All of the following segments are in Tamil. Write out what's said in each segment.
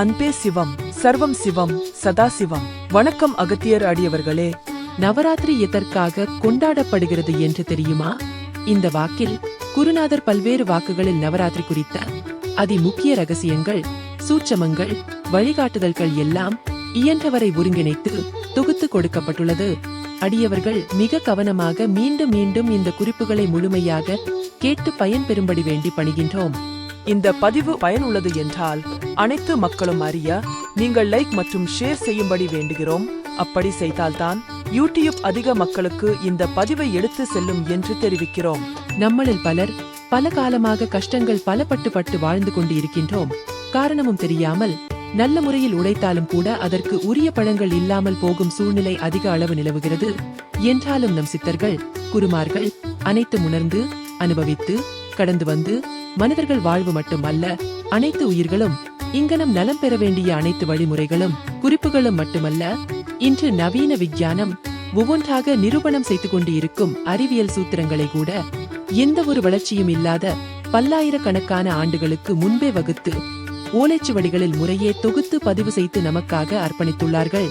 அன்பே சிவம், சர்வம் சிவம், சதா சிவம். வணக்கம் அகத்தியர் அடியவர்களே. நவராத்திரி எதற்காக கொண்டாடப்படுகிறது என்று தெரியுமா? இந்த வாக்கில் குருநாதர் பல்வேறு வாக்குகளில் நவராத்திரி குறித்த அதிமுக்கிய ரகசியங்கள், சூட்சமங்கள், வழிகாட்டுதல்கள் எல்லாம் இயன்றவரை ஒருங்கிணைத்து தொகுத்து கொடுக்கப்பட்டுள்ளது. அடியவர்கள் மிக கவனமாக மீண்டும் மீண்டும் இந்த குறிப்புகளை முழுமையாக கேட்டு பயன்பெறும்படி வேண்டி பணிகின்றோம். இந்த பதிவு பயனுள்ளது என்றால் அனைத்து மக்களும் அறிய நீங்கள் லைக் மற்றும் ஷேர் செய்யும்படி வேண்டுகிறோம். அப்படி செய்தால்தான் யூடியூப் அதிக மக்களுக்கு இந்த பதிவை எடுத்து செல்லும் என்று தெரிவிக்கிறோம். நம்மளில் பலர் பல காலமாக கஷ்டங்கள் பட்டு வாழ்ந்து கொண்டு இருக்கின்றோம். காரணமும் தெரியாமல் நல்ல முறையில் உழைத்தாலும் கூட அதற்கு உரிய பழங்கள் இல்லாமல் போகும் சூழ்நிலை அதிக அளவு நிலவுகிறது. என்றாலும் நம் சித்தர்கள், குருமார்கள் அனைத்தும் உணர்ந்து அனுபவித்து கடந்து வந்து மனிதர்கள் வாழ்வு மட்டுமல்ல, அனைத்து உயிர்களும் இங்கனம் நலம் பெற வேண்டிய அனைத்து வழிமுறைகளும் குறிப்புகளும் மட்டுமல்ல, இன்று நவீன விஞ்ஞானம் ஒவ்வொன்றாக நிரூபணம் செய்து கொண்டு இருக்கும் அறிவியல் சூத்திரங்களை கூட எந்த ஒரு வளர்ச்சியும் இல்லாத பல்லாயிரக்கணக்கான ஆண்டுகளுக்கு முன்பே வகுத்து ஓலைச்சுவடிகளில் முறையே தொகுத்து பதிவு செய்து நமக்காக அர்ப்பணித்துள்ளார்கள்.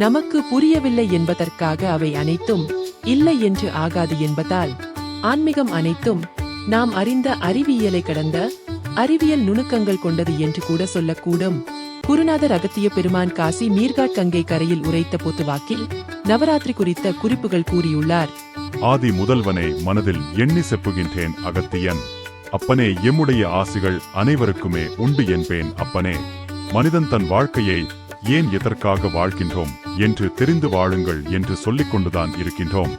நமக்கு புரியவில்லை என்பதற்காக அவை அனைத்தும் இல்லை என்று ஆகாது என்பதால் ஆன்மீகம் அனைத்தும் நாம் அறிந்த அறிவியலை கடந்த அறிவியல் நுணுக்கங்கள் கொண்டது என்று கூட சொல்லக்கூடும். குருநாதர் அகத்திய பெருமான் காசி மீர்காட் கங்கை கரையில் உரைத்த பொத்துவாக்கில் நவராத்திரி குறித்த குறிப்புகள் கூறியுள்ளார். ஆதி முதல்வனை மனதில் எண்ணி செப்புகின்றேன் அகத்தியன். அப்பனே, எம்முடைய ஆசிகள் அனைவருக்குமே உண்டு என்பேன் அப்பனே. மனிதன் தன் வாழ்க்கையை ஏன் எதற்காக வாழ்கின்றோம் என்று தெரிந்து வாழுங்கள் என்று சொல்லிக் கொண்டுதான் இருக்கின்றோம்.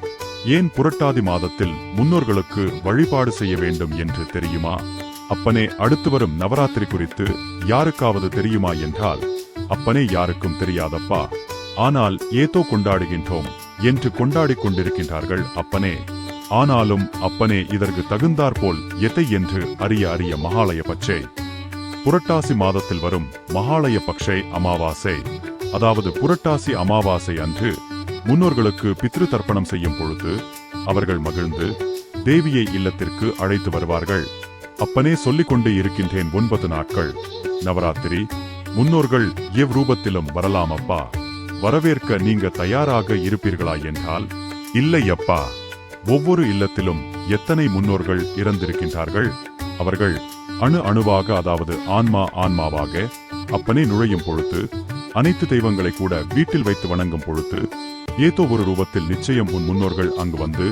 ஏன் புரட்டாதி மாதத்தில் முன்னோர்களுக்கு வழிபாடு செய்ய வேண்டும் என்று தெரியுமா? அப்பனே, அடுத்து வரும் நவராத்திரி குறித்து யாருக்காவது தெரியுமா என்றால், அப்பனே யாருக்கும் தெரியாதப்பா. ஆனால் ஏதோ கொண்டாடுகின்றோம் என்று கொண்டாடிக் கொண்டிருக்கின்றார்கள் அப்பனே. ஆனாலும் அப்பனே, இதற்கு தகுந்தாற்போல் எதை என்று அறிய மகாலய பட்சை. புரட்டாசி மாதத்தில் வரும் மகாலய பட்சை அமாவாசை, அதாவது புரட்டாசி அமாவாசை அன்று முன்னோர்களுக்கு பித்ரு தர்ப்பணம் செய்யும் பொழுது அவர்கள் மகிழ்ந்து தேவியை இல்லத்திற்கு அழைத்து வருவார்கள். அப்பனே, சொல்லிக் கொண்டு இருக்கின்றேன் 9 நாட்கள் நவராத்திரி. முன்னோர்கள் எவ்ரூபத்திலும் வரலாம் அப்பா. வரவேற்க நீங்க தயாராக இருப்பீர்களா என்றால், இல்லை அப்பா. ஒவ்வொரு இல்லத்திலும் எத்தனை முன்னோர்கள் இறந்திருக்கின்றார்கள். அவர்கள் அணுவாக, அதாவது ஆன்மாவாக அப்பனே நுழையும் பொழுது, அனைத்து தெய்வங்களை கூட வீட்டில் வைத்து வணங்கும் பொழுது ஏதோ ஒரு ரூபத்தில் நிச்சயம் உன் முன்னோர்கள் அங்கு வந்து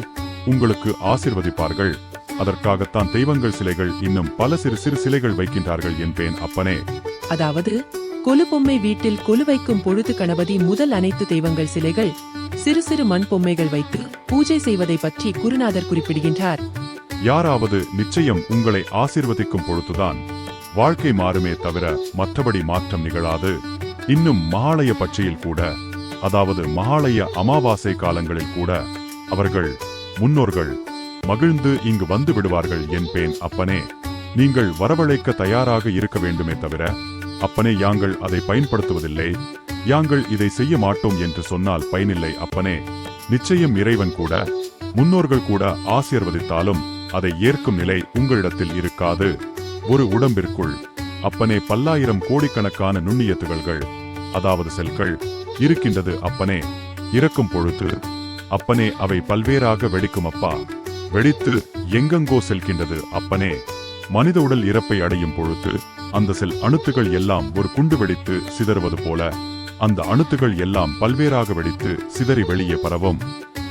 உங்களுக்கு ஆசிர்வதிப்பார்கள். அதற்காகத்தான் தெய்வங்கள் சிலைகள் இன்னும் பல சிறு சிலைகள் வைக்கின்றார்கள் என்பேன் அப்பனே. அதாவது கொலு பொம்மை வீட்டில் கொலு வைக்கும் பொழுது கணபதி முதல் அனைத்து தெய்வங்கள் சிலைகள் சிறு மண் பொம்மைகள் வைத்து பூஜை செய்வதை பற்றி குருநாதர் குறிப்பிடுகின்றார். யாராவது நிச்சயம் உங்களை ஆசிர்வதிக்கும் பொழுதுதான் வாழ்க்கை மாறுமே தவிர மற்றபடி மாற்றம் நிகழாது. இன்னும் மகாலய பட்சையில் கூட, அதாவது மகாலய அமாவாசை காலங்களில் கூட அவர்கள் முன்னோர்கள் மகிழ்ந்து இங்கு வந்து விடுவார்கள் என்பேன் அப்பனே. நீங்கள் வரவழைக்க தயாராக இருக்க வேண்டுமே தவிர, அப்பனே யாங்கள் அதை பயன்படுத்துவதில்லை, யாங்கள் இதை செய்ய மாட்டோம் என்று சொன்னால் பயனில்லை அப்பனே. நிச்சயம் இறைவன் கூட முன்னோர்கள் கூட ஆசீர்வதித்தாலும் அதை ஏற்கும் நிலை உங்களிடத்தில் இருக்காது. ஒரு உடம்பிற்குள் அப்பனே பல்லாயிரம் கோடிக்கணக்கான நுண்ணிய துகள்கள், அதாவது செல்கள் இருக்கின்றது அப்பனே. இறக்கும் பொழுது அப்பனே அவை பல்வேறாக வெடிக்கும் அப்பா. வெடித்து எங்கெங்கோ செல்கின்றது அப்பனே. மனித உடல் இறப்பை அடையும் பொழுது அந்த செல் அணுத்துகள் எல்லாம் ஒரு குண்டு வெடித்து சிதறுவது போல அந்த அணுத்துகள் எல்லாம் பல்வேறாக வெடித்து சிதறி வெளியே பரவும்.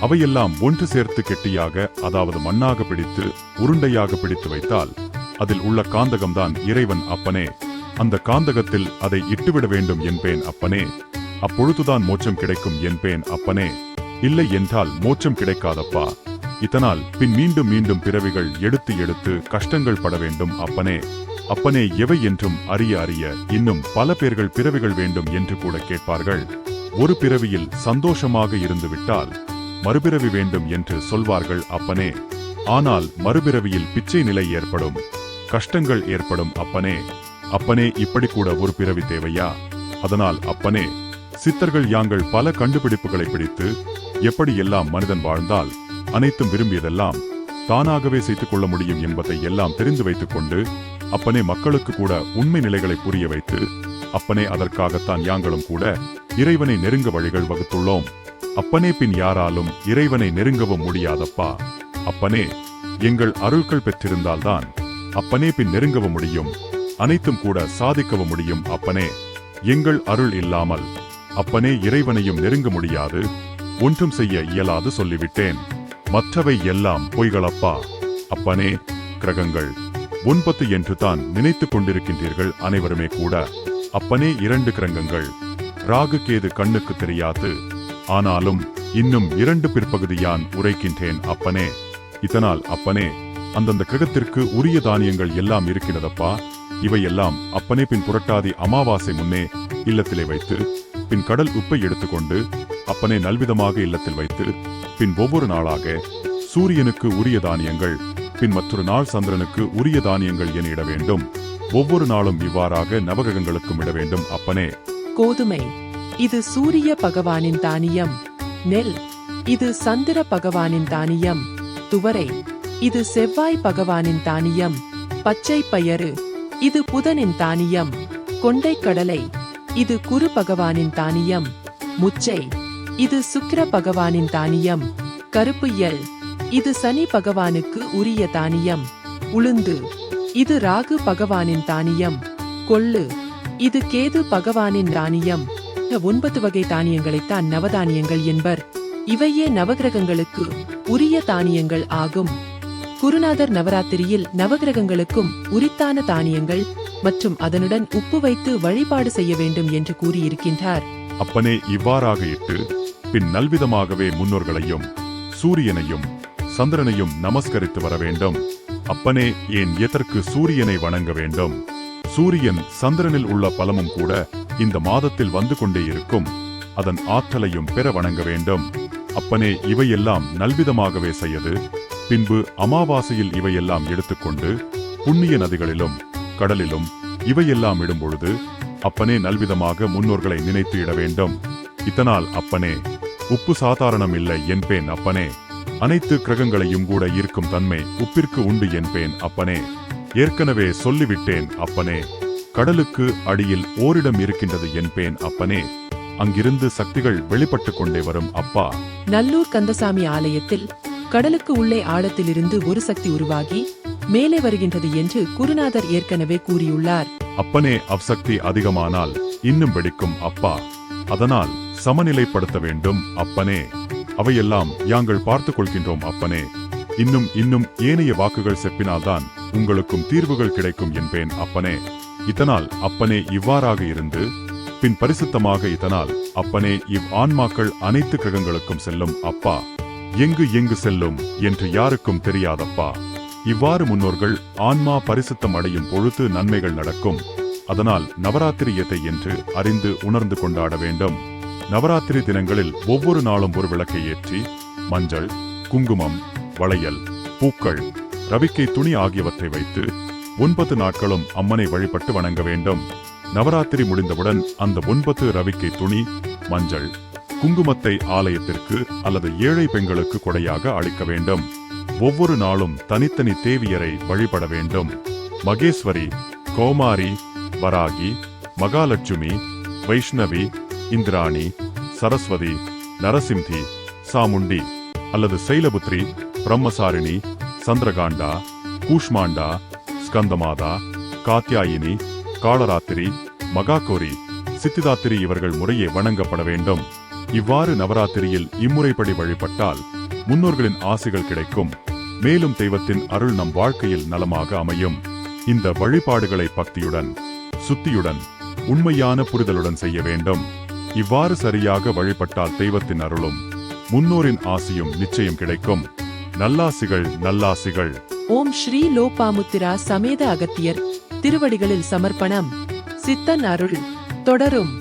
அவையெல்லாம் ஒன்று சேர்த்து கெட்டியாக, அதாவது மண்ணாக பிடித்து உருண்டையாக பிடித்து வைத்தால் அதில் உள்ள காந்தகம்தான் இறைவன் அப்பனே. அந்த காந்தகத்தில் அதை இட்டுவிட வேண்டும் என்பேன் அப்பனே. அப்பொழுதுதான் மோட்சம் கிடைக்கும் என்பேன் அப்பனே. இல்லை என்றால் மோட்சம் கிடைக்காதப்பா. இதனால் பின் மீண்டும் மீண்டும் பிறவிகள் எடுத்து கஷ்டங்கள் பட வேண்டும் அப்பனே. அப்பனே, எவை என்றும் அறிய இன்னும் பல பேர்கள் பிறவிகள் வேண்டும் என்று கூட கேட்பார்கள். ஒரு பிறவியில் சந்தோஷமாக இருந்து விட்டால் மறுபிறவி வேண்டும் என்று சொல்வார்கள் அப்பனே. ஆனால் மறுபிறவியில் பிச்சை நிலை ஏற்படும், கஷ்டங்கள் ஏற்படும் அப்பனே. அப்பனே, இப்படி கூட ஒரு பிறவி தேவையா? அதனால் அப்பனே, சித்தர்கள் யாங்கள் பல கண்டுபிடிப்புகளை பிடித்து எப்படி எல்லாம் மனிதன் வாழ்ந்தால் அனைத்தும் விரும்பியதெல்லாம் தானாகவே செய்து கொள்ள முடியும் என்பதை எல்லாம் தெரிந்து வைத்துக் கொண்டு அப்பனே மக்களுக்கு கூட உண்மை நிலைகளை புரிய வைத்து அப்பனே, அதற்காகத்தான் யாங்களும் கூட இறைவனை நெருங்க வழிகள் வகுத்துள்ளோம். அப்பனே, பின் யாராலும் இறைவனை நெருங்கவும் முடியாதப்பா. அப்பனே, எங்கள் அருள்கள் பெற்றிருந்தால்தான் அப்பனே பின் நெருங்கவும் முடியும், அனைத்தும் கூட சாதிக்கவும் முடியும். அப்பனே, எங்கள் அருள் இல்லாமல் அப்பனே இறைவனையும் நெருங்க முடியாது, ஒன்றும் செய்ய இயலாது சொல்லிவிட்டேன். மற்றவை எல்லாம் பொய்களப்பா. அப்பனே, கிரகங்கள் 9 என்று தான் நினைத்துக் கொண்டிருக்கின்றீர்கள் அனைவருமே கூட. அப்பனே, 2 கிரகங்கள் ராகு கேது கண்ணுக்கு தெரியாது, ஆனாலும் இன்னும் 2 பிற்பகுதியான் உரைக்கின்றேன் அப்பனே. இதனால் அப்பனே, அந்தந்த கிரகத்திற்கு உரிய தானியங்கள் எல்லாம் இருக்கிறதப்பா. இவையெல்லாம் அப்பனே பின் புரட்டாதி அமாவாசை முன்னே இல்லத்திலே வைத்து, பின் கடல் உப்பை எடுத்துக்கொண்டு அப்பனே நல்விதமாக இல்லத்தில் வைத்து, பின் ஒவ்வொரு நாளாக சூரியனுக்கு உரிய தானியங்கள், பின் மற்றொரு நாள் சந்திரனுக்கு உரிய தானியங்கள் என இட வேண்டும். ஒவ்வொரு நாளும் இவ்வாறாக நவகிரகங்களுக்கும் இட வேண்டும் அப்பனே. கோதுமை, இது சூரிய பகவானின் தானியம். நெல், இது சந்திர பகவானின் தானியம். துவரை, இது செவ்வாய் பகவானின் தானியம். பச்சை பயறு, இது புதனின் தானியம். கொண்டை கடலை, இது குரு பகவானின் தானியம். முச்சை, இது சுக்கிர பகவானின் தானியம். கருப்பு எள், இது சனி பகவானுக்கு உரிய தானியம். உளுந்து, இது ராகு பகவானின் தானியம். கொள்ளு, இது கேது பகவானின் தானியம். 9 வகை தானியங்களைத்தான் நவதானியங்கள் என்பர். இவையே நவகிரகங்களுக்கு உரிய தானியங்கள் ஆகும். குருநாதர் நவராத்திரியில் நவகிரகங்களுக்கும் உரித்தான தானியங்கள் மற்றும் அதனுடன் உப்பு வைத்து வழிபாடு செய்ய வேண்டும் என்று கூறியிருக்கின்றார். அப்பனே, இவ்வாறாக இட்டு பின் நல்விதமாகவே முன்னோர்களையும் சூரியனையும் சந்திரனையும் நமஸ்கரித்து வர வேண்டும். அப்பனே, ஏன் எதற்கு சூரியனை வணங்க வேண்டும்? சூரியன் சந்திரனில் உள்ள பலமும் கூட இந்த மாதத்தில் வந்து கொண்டே இருக்கும். அதன் ஆற்றலையும் பெற வணங்க வேண்டும். அப்பனே, இவையெல்லாம் நல்விதமாகவே செய்யது. பின்பு அமாவாசையில் இவையெல்லாம் எடுத்துக்கொண்டு புண்ணிய நதிகளிலும் கடலிலும் இவையெல்லாம் இடும்பொழுது அப்பனே நல்விதமாக முன்னோர்களை நினைத்து இட வேண்டும். இதனால் அப்பனே, உப்பு சாதாரணம் இல்லை என்பேன் அப்பனே. அனைத்து கிரகங்களையும் கூட ஈர்க்கும் தன்மை உப்பிற்கு உண்டு என்பேன் அப்பனே. ஏற்கனவே சொல்லிவிட்டேன் அப்பனே. கடலுக்கு அடியில் ஓரிடம் இருக்கின்றது என்பேன் அப்பனே. அங்கிருந்து சக்திகள் வெளிப்பட்டுக் கொண்டே வரும் அப்பா. நல்லூர் கந்தசாமி ஆலயத்தில் கடலுக்கு உள்ளே ஆழத்திலிருந்து ஒரு சக்தி உருவாகி மேலே வருகின்றது என்று குருநாதர் ஏற்கனவே கூறியுள்ளார். அப்பனே, அவ்சக்தி அதிகமானால் இன்னும் வெடிக்கும் அப்பா. அதனால் சமநிலைப்படுத்த வேண்டும் அப்பனே. அவையெல்லாம் யாங்கள் பார்த்துக் கொள்கின்றோம் அப்பனே. இன்னும் ஏனைய வாக்குகள் செப்பினால்தான் உங்களுக்கும் தீர்வுகள் கிடைக்கும் என்பேன் அப்பனே. இதனால் அப்பனே இவ்வாறாக இருந்து பின் பரிசுத்தமாக இதனால் அப்பனே இவ் ஆன்மாக்கள் அனைத்து கிரகங்களுக்கும் செல்லும் அப்பா. எங்கு செல்லும் என்று யாருக்கும் தெரியாதப்பா. இவ்வாறு முன்னோர்கள் ஆன்மா பரிசுத்தம் அடையும் பொழுது நன்மைகள் நடக்கும். அதனால் நவராத்திரி எதை என்று அறிந்து உணர்ந்து கொண்டாட வேண்டும். நவராத்திரி தினங்களில் ஒவ்வொரு நாளும் ஒரு விளக்கை ஏற்றி மஞ்சள், குங்குமம், வளையல், பூக்கள், ரவிக்கை துணி ஆகியவற்றை வைத்து 9 நாட்களும் அம்மனை வழிபட்டு வணங்க வேண்டும். நவராத்திரி முடிந்தவுடன் அந்த 9 ரவிக்கை துணி, மஞ்சள், குங்குமத்தை ஆலயத்திற்கு அல்லது ஏழை பெண்களுக்கு கொடையாக அளிக்க வேண்டும். ஒவ்வொரு நாளும் தனித்தனி தேவியரை வழிபட வேண்டும். மகேஸ்வரி, கௌமாரி, வராகி, மகாலட்சுமி, வைஷ்ணவி, இந்திராணி, சரஸ்வதி, நரசிம்ஹி, சாமுண்டி அல்லது சைலபுத்ரி, பிரம்மசாரிணி, சந்திரகாண்டா, கூஷ்மாண்டா, ஸ்கந்தமாதா, காத்யாயினி, காளராத்திரி, மகாகோரி, சித்திதாத்திரி இவர்கள் முறையே வணங்கப்பட வேண்டும். இவ்வாறு நவராத்திரியில் இம்முறைப்படி வழிபட்டால் முன்னோர்களின் ஆசிகள் கிடைக்கும். மேலும் தெய்வத்தின் அருள் நம் வாழ்க்கையில் நலமாக அமையும். இந்த வழிபாடுகளை பக்தியுடன், சுத்தியுடன், உண்மையான புரிதலுடன் செய்ய வேண்டும். இவ்வாறு சரியாக வழிபட்டால் தெய்வத்தின் அருளும் முன்னோரின் ஆசியும் நிச்சயம் கிடைக்கும். நல்லாசிகள் நல்லாசிகள். ஓம் ஸ்ரீ லோபாமுத்திரா சமேத அகத்தியர் திருவடிகளில் சமர்ப்பணம். சித்தன் அருள் தொடரும்.